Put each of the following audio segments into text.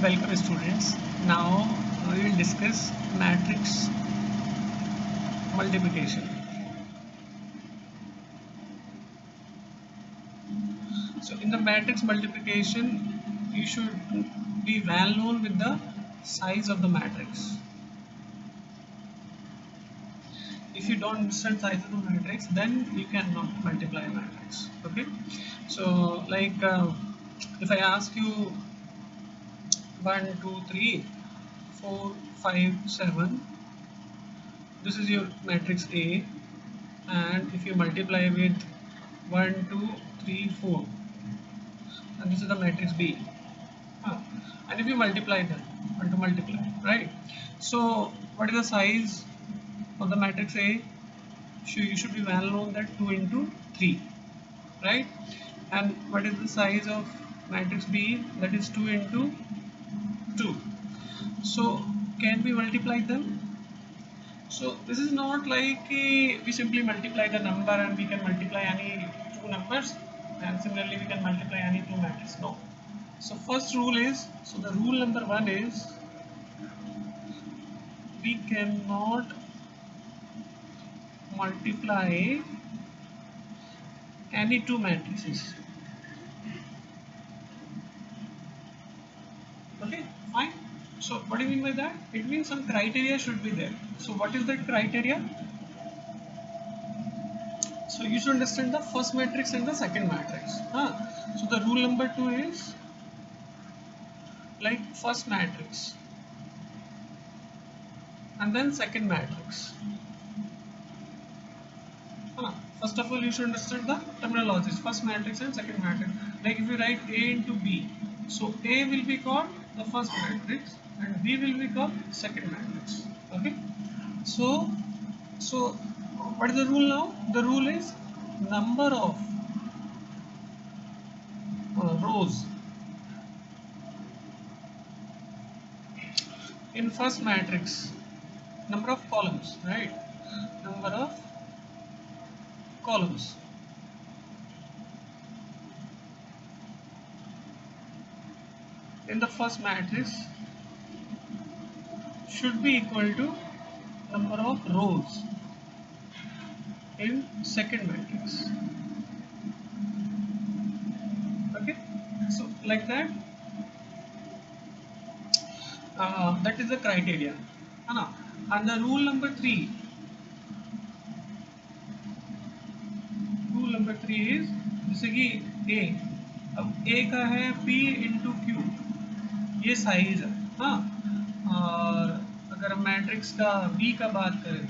Welcome students. Now we will discuss matrix multiplication. So in the matrix multiplication, you should be well known with the size of the matrix. If you don't understand size of the matrix, then you cannot multiply a matrix. Okay. So if I ask you 1, 2, 3, 4, 5, 7, this is your matrix A, and if you multiply with 1, 2, 3, 4, and this is the matrix B. And if you multiply them, want to multiply, right? So what is the size of the matrix A? You should be well known that 2 into 3, right? And what is the size of matrix B? That is 2 into 2. So can we multiply them? So this is not like we simply multiply the number and we can multiply any two numbers, and similarly we can multiply any two matrices. No. So first rule is, so the rule number 1 is, we cannot multiply any two matrices. Okay, fine. So what do you mean by that? It means some criteria should be there. So what is that criteria? So you should understand the first matrix and the second matrix. So the rule number 2 is like first matrix and then second matrix. First of all, you should understand the terminologies, first matrix and second matrix. Like if you write A into B, so A will be called the first matrix and B will be called second matrix. Okay. So what is the rule now? The rule is number of rows in first matrix, number of columns, right? Number of columns in the first matrix should be equal to number of rows in second matrix. Okay, so like that, that is the criteria. And the rule number 3 is जैसे कि A, अब A का है P into Q, ये size है. और अगर हम मैट्रिक्स का B का बात करें,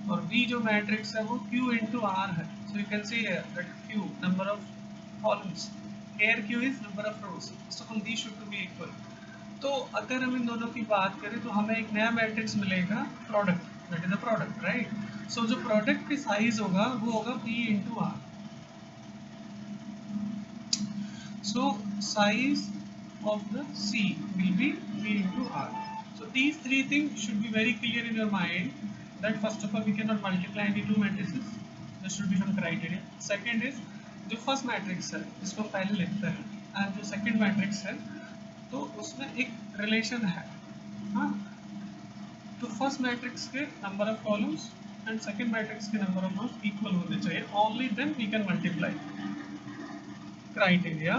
और B जो मैट्रिक्स है वो Q इंटू R है. So you can see here that Q, number of columns, here Q is number of rows. So these should be equal. तो अगर हम इन दोनों की बात करें तो हमें एक नया मैट्रिक्स मिलेगा, product, that is the product, right? So जो प्रोडक्ट की साइज होगा वो होगा P into R. So size of the C will be P into R. So these three things should be very clear in your mind, that first of all we cannot multiply any two matrices. There should be some criteria. Second is, जो first matrix है इसको पहले लिखते हैं, and जो second matrix है तो उसमें एक रिलेशन है. तो फर्स्ट मैट्रिक्स के number of columns and second matrix के नंबर ऑफ रोज इक्वल होने चाहिए. Only then we can multiply. Criteria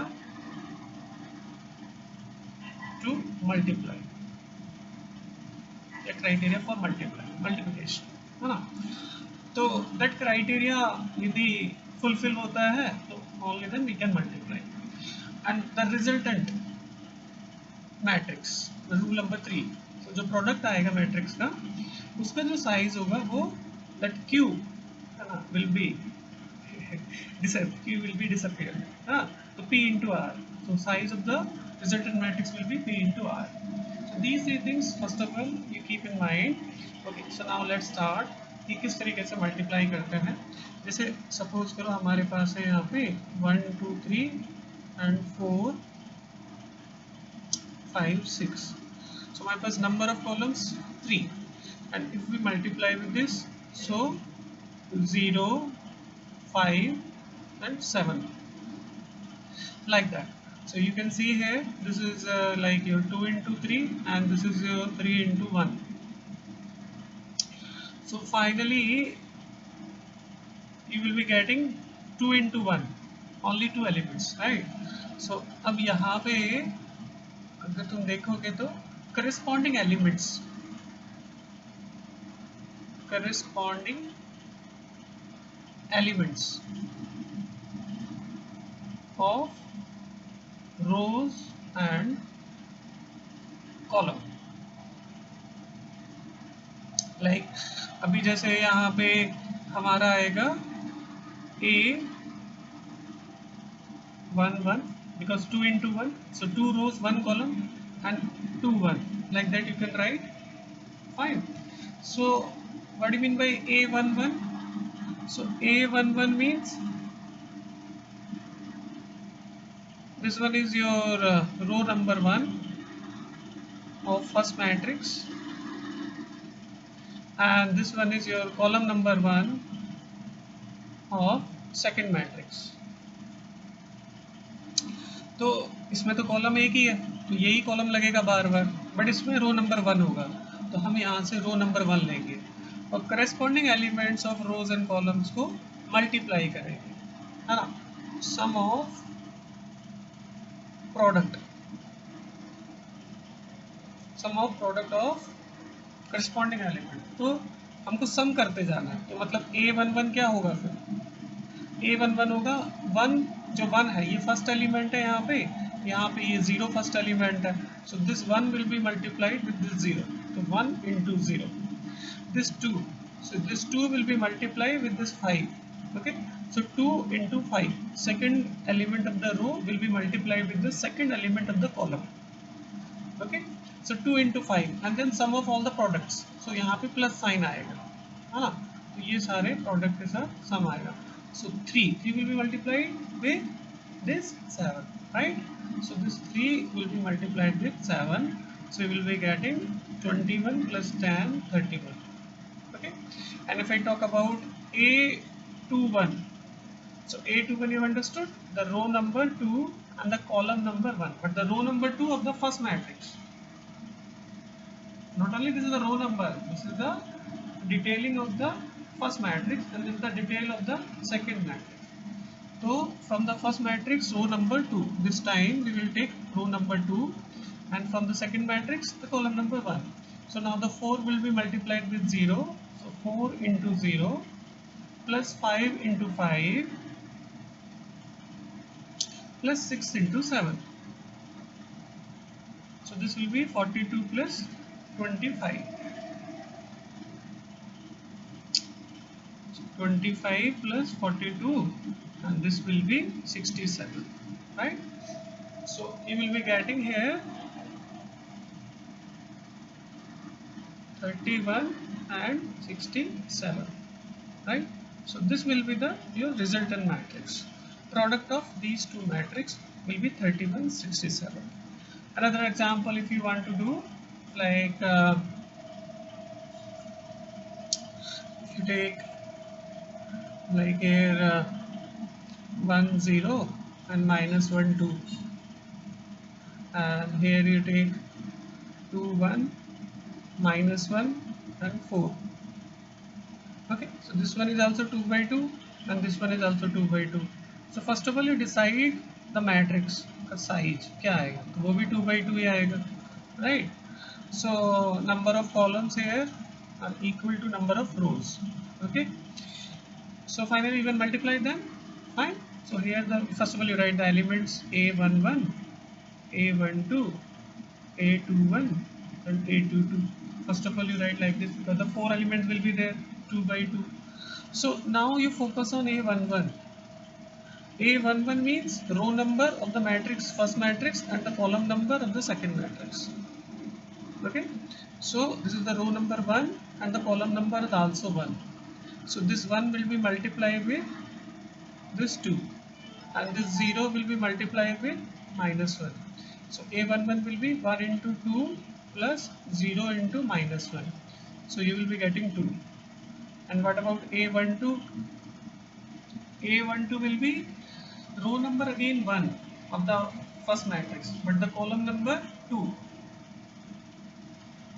to multiply, a criteria for multiplication, है ना? तो that criteria यदि fulfill होता है तो only then we can multiply. And the resultant matrix, rule number 3, तो जो प्रोडक्ट आएगा मैट्रिक्स का, उसका जो साइज होगा वो that Q, है ना, will be Q will be disappear. तो P into R, so size of the resultant matrix will be P into R. So these three things first of all you keep in mind. Okay, so now let's start कि किस तरीके से multiply करते हैं. जैसे suppose करो हमारे पास है यहाँ पे 1, 2, 3 and 4, 5, 6. So my first number of columns 3, and if we multiply with this, so 0, 5 and 7, like that. So you can see here, this is like your 2 into 3 and this is your 3 into 1. So finally you will be getting 2 into 1, only 2 elements, right? So अब यहाँ पे अगर तुम देखोगे तो corresponding elements of rows and column, like अभी जैसे यहाँ पे हमारा आएगा A11 because 2 into 1, so 2 rows 1 column and 2 1, like that you can write. Fine. So what do you mean by A11? So A11 means this one is your row number 1 of first matrix and this one is your column number 1 of second matrix. तो इसमें तो column एक ही है तो यही column लगेगा बार बार, but इसमें रो number 1 होगा तो हम यहाँ से रो नंबर 1 लेंगे और corresponding elements of rows and columns को मल्टीप्लाई करेंगे, है ना, sum of product of corresponding element, तो हमको सम करते जाना है। तो मतलब A11 क्या होगा, फिर A11 होगा 1, जो 1 है ये फर्स्ट एलिमेंट है, यहाँ पे ये 0 फर्स्ट एलिमेंट है, so this 1 will be multiplied with this 0, तो 1 into 0, this 2, so this 2 will be multiplied with this 5, okay, so 2 into 5, second element of the row will be multiplied with the second element of the column, okay, so 2 into 5 and then sum of all the products, so यहाँ पे plus sign आएगा, है ना, तो ये सारे product के साथ सम आएगा, so 3 will be multiplied with this 7, right, so this 3 will be multiplied with 7, so you will be getting 21 plus 10 31, okay, and if I talk about A21, so A21 you understood the row number 2 and the column number 1, but the row number 2 of the first matrix, not only this is the row number, this is the detailing of the first matrix and this is the detail of the second matrix. So from the first matrix row number 2, this time we will take row number 2 and from the second matrix the column number 1. So now the 4 will be multiplied with 0, so 4 into 0 plus 5 into 5 plus 6 into 7. So this will be 42 plus 25. So 25 plus 42 and this will be 67, right? So you will be getting here 31 and 67, right? So this will be the your resultant matrix. Product of these two matrix will be 31 67. Another example, if you want to do, like if you take like here 1 0 and minus 1 2, and here you take 2 1 minus 1 and 4. Okay, so this one is also 2 by 2 and this one is also 2 by 2. So first of all you decide the matrix का size क्या आएगा, तो वो भी 2 by 2 ही आएगा, right? So number of columns here are equal to number of rows, okay? So finally you can multiply them, fine. So here the first of all you write the elements A11, A12, A21 and A22. First of all you write like this because the 4 elements will be there, 2 by 2. So now you focus on A11. A11 means row number of the matrix, first matrix, and the column number of the second matrix. Okay, so this is the row number 1 and the column number is also 1. So this 1 will be multiplied with this 2 and this 0 will be multiplied with minus 1. So A11 will be 1 into 2 plus 0 into minus 1. So you will be getting 2. And what about A12? A12 will be row number again 1 of the first matrix, but the column number 2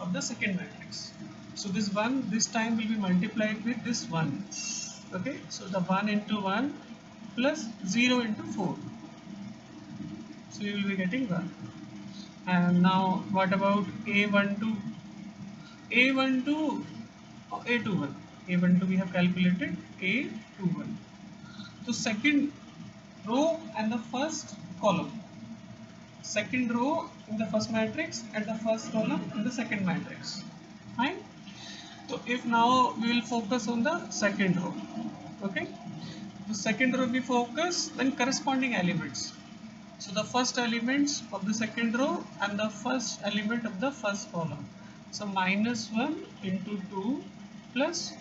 of the second matrix. So this 1 this time will be multiplied with this 1. Okay, so the 1 into 1 plus 0 into 4. So you will be getting 1. And now what about A12? A12 or A21? A12 we have calculated, A21. So second row and the first column. Second row in the first matrix and the first column in the second matrix. Fine. So if now we will focus on the second row. Okay. The second row we focus, then corresponding elements. So the first elements of the second row and the first element of the first column. So minus 1 into 2 plus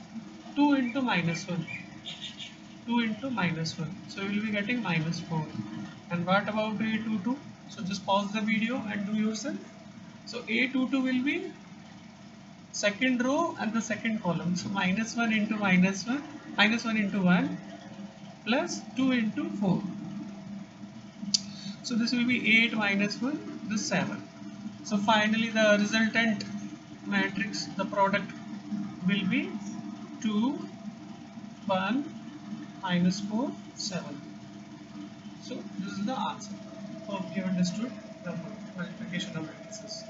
2 into minus 1. 2 into minus 1. So you will be getting minus 4. And what about A22? So just pause the video and do yourself. So A22 will be second row and the second column. So minus 1 into minus 1, minus 1 into 1 plus 2 into 4. So this will be 8 minus 1, this 7. So finally the resultant matrix, the product will be 2, 1, minus 4, 7. So this is the answer. Hope you understood the multiplication of matrices.